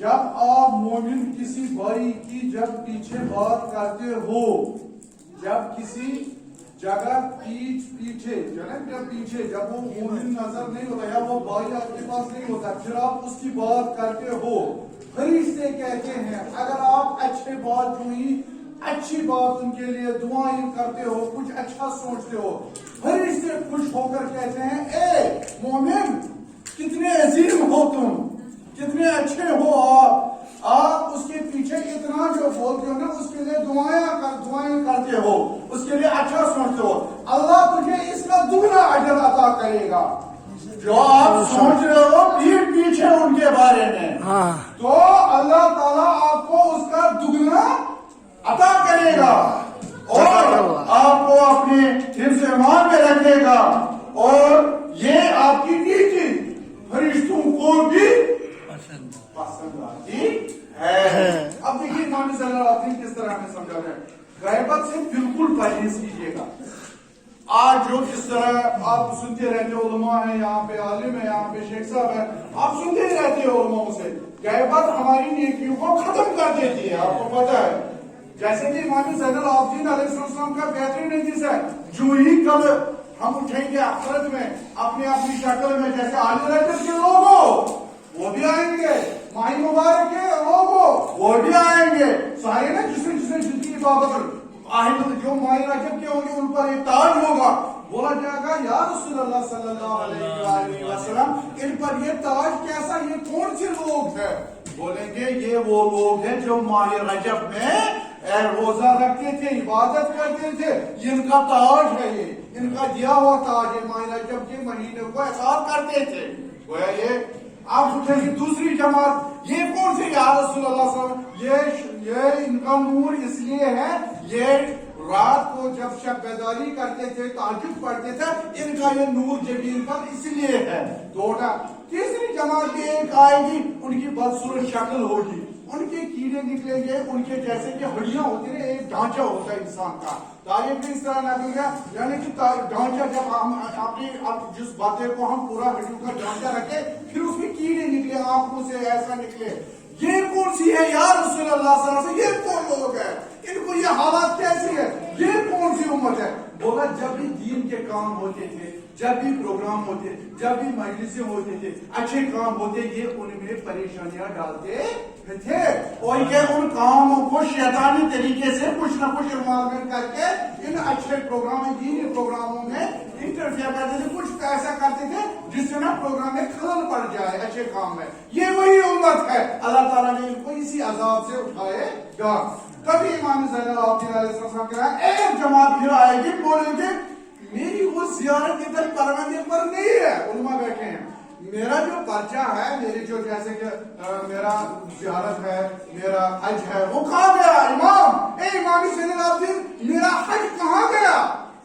جب آپ مومن کسی بھائی کی جب پیچھے بات کرتے ہو، جب کسی جگہ پیچھے جب وہ مومن نظر نہیں ہوتا یا وہ بھائی آپ کے پاس نہیں ہوتا، پھر آپ اس کی بات کرتے ہو، فرشتے کہتے ہیں اگر آپ اچھے بات ہوئی، اچھی بات ان کے لیے دعائیں کرتے ہو، کچھ اچھا سوچتے ہو، فرشتے خوش ہو کر کہتے ہیں اے مومن کتنے عظیم ہو تم، کتنے اچھے ہو آپ اس کے پیچھے اتنا جو بولتے ہو نا اس کے لیے دعائیں کرتے ہو، اس کے لیے اچھا سوچتے ہو، اللہ تجھے اس کا دگنا اجر عطا کرے گا۔ جو آپ سوچ رہے ہو پیچھے ان کے بارے میں، تو اللہ تعالیٰ آپ کو اس کا دگنا عطا کرے گا اور آپ کو اپنے حفظ ایمان میں رکھے گا، اور یہ آپ کی نیکی فرشتوں کو بھی پسند آتی ہے۔ اب دیکھیے امام صلی اللہ علیہ وسلم کس طرح ہمیں سمجھا ہے، غیبت سے بالکل پرہیز کیجیے گا۔ آج جو جس طرح آپ سنتے رہتے ہو، علماء ہیں یہاں پہ، عالم ہے یہاں پہ، شیخ صاحب ہے، آپ سنتے ہی رہتے ہو علماء سے، غیبت ہماری نیکیوں کو ختم کر دیتی ہے، آپ کو پتا ہے۔ جیسے کہ امام زین العابدین علیہ السلام کا بہترین حدیث ہے، جو ہی کل ہم اٹھیں گے آخرت میں اپنی اپنی شکل میں، جیسے علی رجب کے لوگوں وہ بھی آئیں گے، ماہ مبارک کے لوگوں وہ بھی آئیں گے، سارے نا جس نے جن کی عبادت جو ماہ رجب کے ہوں گے ان پر ایک تاج ہوگا، بولا جائے گا یا رسول اللہ صلی اللہ علیہ وسلم ان پر یہ تاج کیسا، یہ کون سے لوگ ہیں؟ بولیں گے یہ وہ لوگ ہیں جو ماہ رجب میں روزہ رکھتے تھے، عبادت کرتے تھے، یہ ان کا تاج ہے، یہ ان کا دیا ہوا تاج ہے، ماہ رجب کے مہینے کو احساس کرتے تھے۔ گویا یہ آپ اٹھے گی دوسری جماعت، یہ کون سی یا رسول اللہ صلی اللہ علیہ وسلم، یہ ان کا نور اس لیے ہے، یہ رات کو جب شب بیداری کرتے تھے، تہجد پڑھتے تھے، ان کا یہ نور جبین پر اس لیے ہے۔ دوڑا تیسری جماعت بھی ایک آئے گی، ان کی بدصورت شکل ہوگی، ان کے کیڑے نکلیں گے، ان کے جیسے کہ ہڈیاں ہوتی ہیں، ایک ڈھانچہ ہوتا ہے انسان کا، تاریخ میں اس طرح نہ گیا، یعنی کہ ڈھانچہ جب ہم اپنی جس باتیں کو ہم پورا ہڈیوں کا ڈھانچہ رکھے، پھر اس میں کیڑے نکلے، آنکھوں سے ایسا نکلے، یہ کون سی ہے یا رسول اللہ صلی اللہ علیہ وسلم، یہ کون لوگ ہیں، ان کو یہ حالات کیسی ہے، یہ کون سی امت ہے؟ بولا جب بھی دین کے کام ہوتے تھے، جب بھی پروگرام ہوتے، جب بھی مجلسیں ہوتے تھے، اچھے کام ہوتے، یہ ان میں پریشانیاں ڈالتے تھے، اور یہ ان کاموں کو شیطانی طریقے سے کچھ نہ کچھ انوالومنٹ کر کے ان اچھے پروگراموں، دینی پروگراموں میں انٹرفیئر کرتے تھے، کچھ ایسا کرتے تھے جس سے نا پروگرام میں خلل پڑ جائے اچھے کام میں۔ یہ وہی امت ہے، اللہ تعالیٰ نے ان کو اسی عذاب سے اٹھائے گا۔ کبھی امام زین العابدین علیہ السلام کہا ایک جماعت پھر آئے گی، بولیں گے میری وہ زیارت ادھر پروندے پر نہیں ہے، علماء بیٹھے ہیں، میرا جو پرچہ ہے، میری جو جیسے کہ میرا زیارت ہے، میرا حج ہے، وہ کہاں گیا امام؟ اے امام زین العابدین میرا حج کہاں گیا؟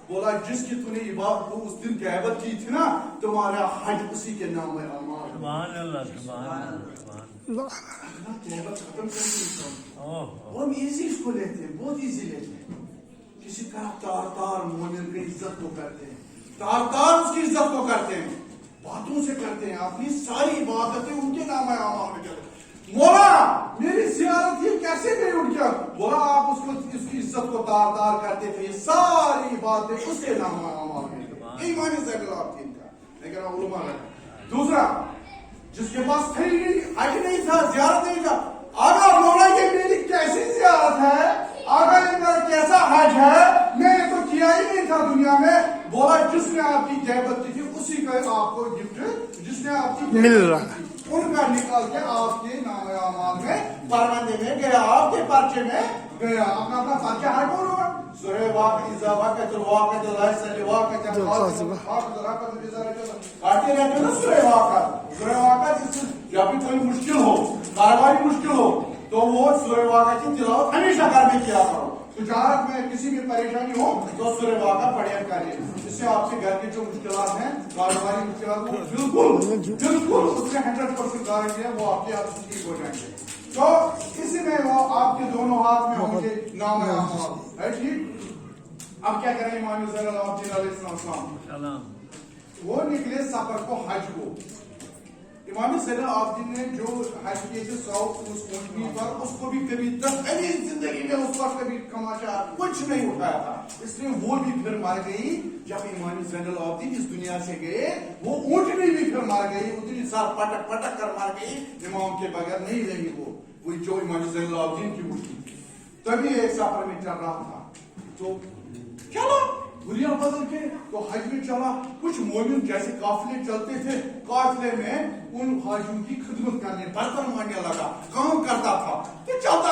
بولا جس کی تو نے عبادت کو اس دن غیبت کی تھی نا، تمہارا حج اسی کے نام ہے امام۔ سبحان اللہ، سبحان اللہ، غیبت ختم کر دی، بہت ایزی اس کو لیتے ہیں، بہت ایزی لیتے ہیں۔ کسی طرح تار مومن کی عزت کو کرتے ہیں، تار اس کی عزت کو کرتے ہیں، باتوں سے کرتے ہیں، اپنی ساری عبادتیں ان کے نام اعمال میں کرتے ہیں۔ مولا میری زیارت یہ کیسے گئی اٹھ گیا؟ بولا آپ اس کی عزت کو تار کرتے تھے، یہ ساری باتیں اس کے نام اعمال میں کرتے ہیں۔ ایمان زین العابدین کا لیکن علماء ہے۔ دوسرا جس کے پاس تھے حج نہیں تھا، زیارت نہیں تھا، آگا مولا یہ میری کیسی زیارت ہے، آگا یہ میرا کیسا حج ہے، میں نے تو کیا ہی نہیں تھا دنیا میں۔ بولا جس نے آپ کی غیبت کی تھی اسی کا آپ کو گفٹ، جس نے آپ کی مل رہا ہے ان کا نکال کے آپ کے نام اعمال میں پروندے میں گیا، آپ کے پرچے میں گیا۔ اپنا پرچہ ہر کون ہوگا؟ سورہ واقعہ، اذا وقعت الواقعۃ لا يسأل واقعۃ آتے رہتے نا سورہ واقعہ جب بھی کوئی مشکل ہو، کاروباری مشکل ہو تو وہ سورہ واقعہ کی تلاوت ہمیشہ گھر میں کیا کرو، تجارت میں کسی بھی پریشانی ہو تو سورہ واقعہ پڑھیا کریے، اس سے آپ کے گھر کی جو مشکلات ہیں، کاروباری مشکلات بالکل اس میں 100% گارنٹی ہے وہ آپ کے ہاتھ سے ٹھیک ہو جائیں گے۔ تو اسی میں وہ آپ کے دونوں ہاتھ میں ہوں گے نام اعمال ہے، ٹھیک۔ اب کیا کریں امام زین العابدین علیہ السلام، وہ نکلے سفر کو، حج کو، इमाम ज़ैनुल आबिदीन ने जो हज किए थे 100 उस ऊँटनी पर, उसको भी कभी अपनी जिंदगी में उस वक्त कभी कमाचा कुछ नहीं उठाया था, इसलिए वो भी फिर मर गई। जब इमाम ज़ैनुल आबिदीन इस दुनिया से गए, वो ऊँटनी भी फिर मर गई, उतनी साल पटक पटक कर मर गई, इमाम के बगैर नहीं रही वो जो इमाम ज़ैनुल आबिदीन की ऊँटनी थी। तभी एक सफर में चल रहा था, तो चलो दुनिया बदल के तो हज में चला। कुछ मोमिन जैसे काफिले चलते थे, काफिले में उन हाजियों की खिदमत करने, बर्तन मारने लगा, काम करता था। तो चलता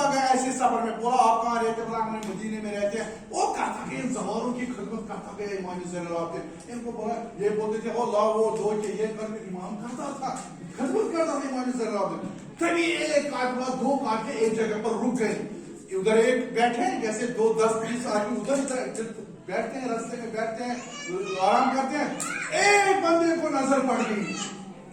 गया ऐसे सफर में। बोला आप कहाँ रहते? बोला हम मदीने में रहते हैं। वो करता गया, इन सवारों की खिदमत करता गया इमाम ज़ैनुल आबिदीन। इनको बोला, ये बोलते थे ओ ला वो दो के ये करके इमाम करता था, खिदमत करता था इमाम ज़ैनुल आबिदीन। तभी एक काट दो काट के एक जगह पर रुक गए। उधर एक बैठे, जैसे 2 10 20 आदमी उधर बैठते हैं, रास्ते में बैठते हैं, आराम करते हैं। एक बंदे को नजर पड़ गई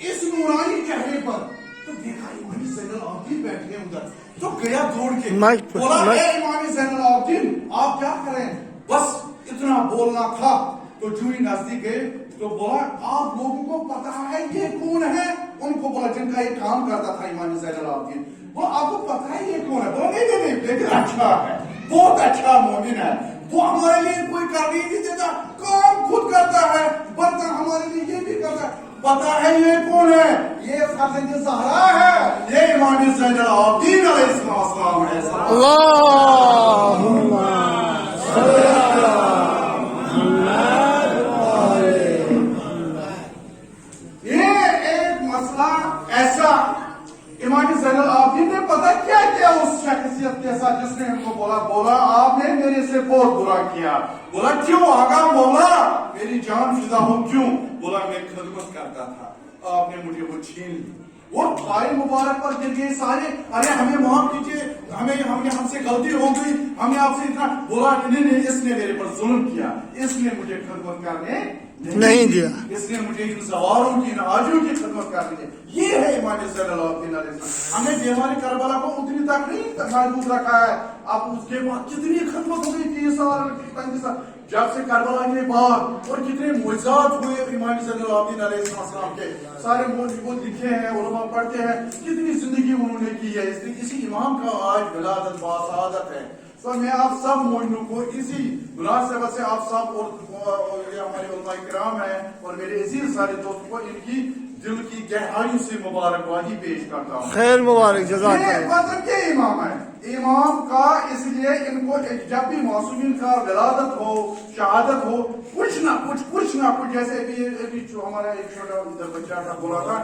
इस नूरानी चेहरे पर, तो देखा इमाम ज़ैनुल आबिदीन बैठे हैं उधर। तो गया दौड़ के, बोला इमाम ज़ैनुल आबिदीन आप क्या करें? बस इतना बोलना था। तो जो ही नजदीक गए तो बोला आप लोगों को पता है ये कौन है? उनको बोला जिनका ये काम करता था इमाम ज़ैनुल आबिदीन। वो आपको पता है ये कौन है? बोला नहीं, लेकिन अच्छा है, बहुत अच्छा मोमिन है, वो हमारे लिए कोई कर नहीं देता, काम खुद करता है, बर्तन हमारे लिए ये भी करता है। पता है ये कौन है? ये फर्जंद ज़हरा है, ये इमाम ज़ैनुल आबिदीन अलैहिस्सलाम है। अल्लाहुम्मा सल्ली अला मुहम्मद। ये एक मसला ऐसा इमाम ज़ैनुल आबिदीन ने पता क्या किया उस शख्सियत के साथ, जिसने उनको बोला आपने मेरे से बहुत बुरा किया। बोला क्यों? आगा बोला मेरी जान फिदा हो क्यों? बोला मैं खिदमत करता था, आपने मुझे वो छीन ली। वो भाई मुबारक पर गिर गए सारे, अरे हमें माफ कीजिए, हमसे गलती हो गई, हमें आपसे इतना। बोला नहीं, इसने मेरे पर जुल्म किया, इसने मुझे खिदमत करने नहीं दिया, इसलिए मुझे इन सवारों की, इन हाजियों की खिदमत करनी है। ये है इमाम ज़ैनुल आबिदीन अलैहिस्सलाम। हमने दीवार करबला को उतनी तक नहीं महदूद रखा है, अब उसके बाद कितनी खिदमत हो गई 30 साल 35 साल जब से करबला के बाद, और कितने मुइज़ात हुए इमाम ज़ैनुल आबिदीन अलैहिस्सलाम के। सारे मौजूद लिखे हैं, उलमा पढ़ते हैं, कितनी जिंदगी उन्होंने की है। इसलिए इसी इमाम का आज विलादत बासादत है। तो मैं आप सब मोमिनों को इसी मुनासिबत से आप सब और हमारे उलमा इकराम है और मेरे अजीज सारे दोस्तों को इनकी दिल की गहराइयों से मुबारकबादी पेश करता हूँ। खैर मुबारक, मतलब ये इमाम है, इमाम का इसलिए इनको जब भी मासूमीन का विलादत हो, शहादत हो, कुछ ना कुछ जैसे अभी जो हमारा एक छोटा बच्चा था बोला था,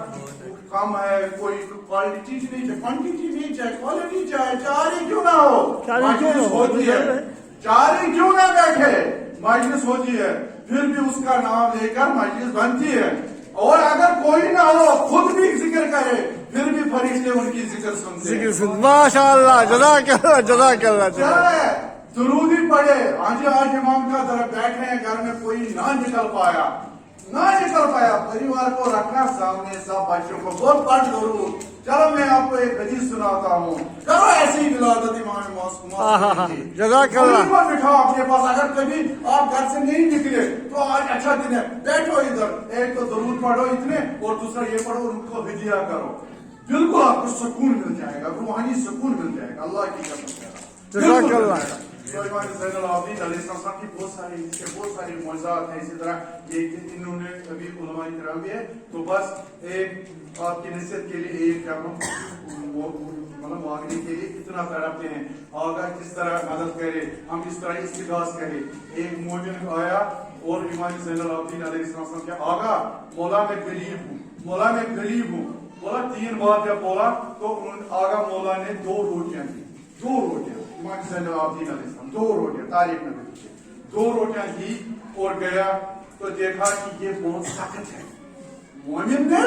कम है, कोई क्वालिटी नहीं चाहिए, क्वांटिटी नहीं चाहिए, क्वालिटी चाहिए, जारी क्यों ना हो, मजलिस होती है, जारी क्यों ना बैठे, मजलिस होती है, फिर भी उसका नाम लेकर मजलिस बनती है। और अगर कोई ना हो, खुद भी जिक्र करे, फिर भी फरिश्ते उनकी जिक्र सुनते। माशाअल्लाह, जज़ाकल्लाह। दुरूदी पढ़े। आज इमाम का तरफ बैठे हैं घर में, कोई ना निकल पाया, परिवार को रखना सामने, सब बच्चों को बहुत पढ़ दुरूद। चलो मैं आपको एक हदीस सुनाता हूँ, करो ऐसी विलादत इमाम जज़ाकल्लाह बिठाओ अपने पास। अगर कभी आप घर से नहीं निकले तो आज अच्छा दिन है, बैठो इधर, एक तो दुरूद पढ़ो इतने, और दूसरा ये पढ़ो और उनको हदिया करो, बिल्कुल आपको सुकून मिल जाएगा, रूहानी सुकून मिल जाएगा। अल्लाह की कसम। जज़ाकल्लाह। तो इमाम ज़ैनुल आबिदीन अलैहिस्सलाम की बहुत सारी मौज़ात हैं। इसी तरह ये इन्होंने अभी उलमा इकराम भी है। तो बस एक आपकी नसीहत के लिए एक मतलब मांगने के लिए इतना तड़पते हैं, आगा किस तरह मदद करे, हम इस तरह इस्तिगास करें। एक मोमिन आया और इमाम ज़ैनुल आबिदीन अलैहिस्सलाम के आगा मौला मैं गरीब हूँ, बोला 3 बार जब बोला तो आगा मौला ने 2 रोटियां दी, 2 रोटियां इमाम ज़ैनुल आबिदीन अलैहिस्सलाम 2 रोटियां, तारीफ में 2 रोटियां दी और गया तो देखा कि ये बहुत सख्त है। मोमिन ने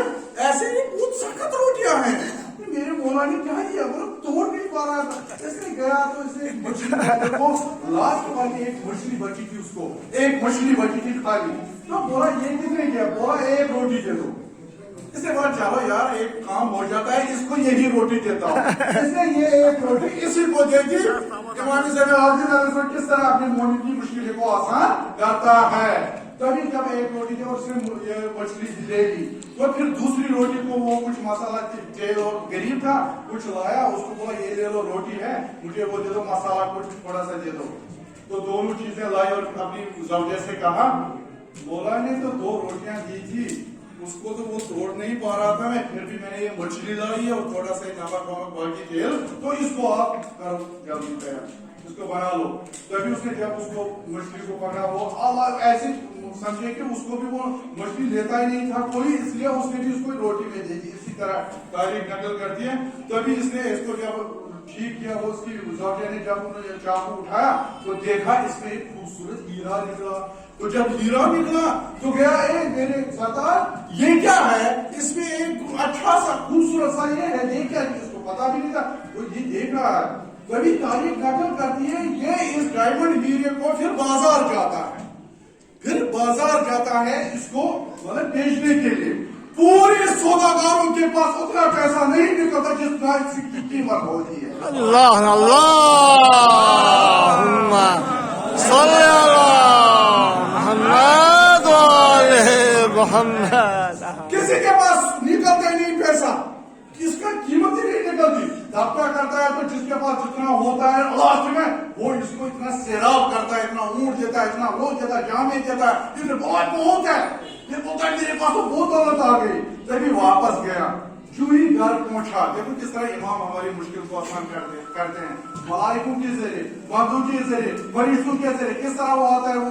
ऐसे ही बहुत सख्त रोटियां हैं, मेरे मौला ने क्या किया, बोला तोड़ नहीं पा रहा था। इसने गया तो इसने देखो लास्ट वाली एक मछली बची थी, उसको एक मछली बची थी खाली, तो बोला ये कितने किया, बोला 1 रोटी दे दो। इसने बोला चलो यार एक काम हो जाता है, इसको यही रोटी देता हूँ। इसने ये 1 रोटी इसी को दे दी। इमाम ज़ैनुल आबिदीन किस तरह अपने मोमिन की मुश्किल को आसान करता है। तभी जब 1 रोटी थी और उसने मछली ले ली तो फिर दूसरी रोटी को वो कुछ मसाला तेल और गरीब था, कुछ लाया, उसको बोला ये ले लो रोटी है, मुझे वो दे दो मसाला कुछ थोड़ा सा दे दो। तो दोनों चीजें लाई और अपनी ज़ौजे से कहा, बोला ने तो 2 रोटियां दी थी, उसको तो वो तोड़ नहीं पा रहा था मैं, फिर भी मैंने ये मछली लाई है और थोड़ा सा नमक वमक बाकी तेल, तो इसको आप करो जल्दी तैयार, इसको बना लो। तभी उसने जब उसको मछली को पकड़ा, वो अब ऐसे समझे कि उसको भी वो मछली लेता ही नहीं था कोई, इसलिए उसने भी उसको रोटी में दे दी। इसी तरह तारीख नकल करती है। तभी इसने इसको जब ठीक किया, वो उसकी ज़ौजे ने जब उन्होंने चाकू उठाया तो देखा इसमें एक खूबसूरत हीरा निकला। तो जब हीरा निकला तो गया, मेरे सरदार ये क्या है, इसमें एक अच्छा सा खूबसूरत सा ये है, ये क्या, इसको पता भी नहीं था, तो ये देख रहा है। तभी तारीख नकल करती है, ये इस डायमंड हीरे को फिर बाजार जाता है, इसको मतलब बेचने के लिए। पूरे सौदागारों के पास उतना पैसा नहीं निकलता जितना इसकी कीमत होती है। अल्लाह अल्लाहुम्मा सल्ली अला मुहम्मद व आले मुहम्मद। किसी के पास निकलता ही नहीं पैसा, इसका कीमत ही नहीं निकलती। दबका करता है तो जिसके पास जितना होता है लास्ट में वो इसको इतना सैराब करता है, इतना ऊंट देता है, इतना वो देता है, जामे देता है, इसमें बहुत है, ये बोलता है मेरे पास तो बहुत दौलत आ गई। तभी वापस गया, जो ही घर पहुंचा, देखो किस तरह इमाम हमारी मुश्किल को आसान करते हैं, मलाइकों के जरिए, बंदों के जरिए, फरिश्तों के जरिए, किस तरह वो आता है, वो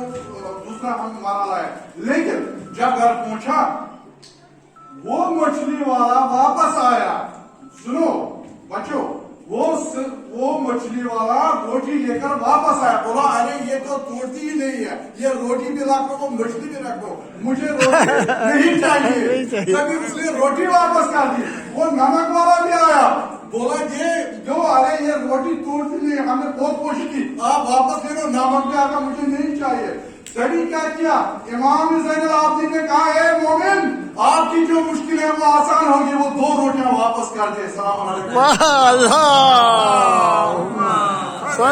दूसरा हम माना लाया। लेकिन जब घर पहुंचा, वो मछली वाला वापस आया। सुनो बच्चों, वो मछली वाला रोटी लेकर वापस आया, बोला अरे ये तो तोड़ती ही नहीं है, ये रोटी भी रख दो, मछली भी रख दो, मुझे रोटी नहीं चाहिए। तभी उसने रोटी वापस कर दी। वो नमक वाला भी आया, बोला ये जो, अरे ये रोटी तोड़ती नहीं, हमने बहुत कोशिश की, आप वापस ले लो, नमक भी आया, मुझे नहीं चाहिए। तभी क्या किया, इमाम ज़ैनुल आबिदीन ने कहा, ए मोमिन, आपकी जो मुश्किल है वो आसान होगी, वो 2 रोटियां वापस कर दे। सलाम अलैकुम। अल्लाह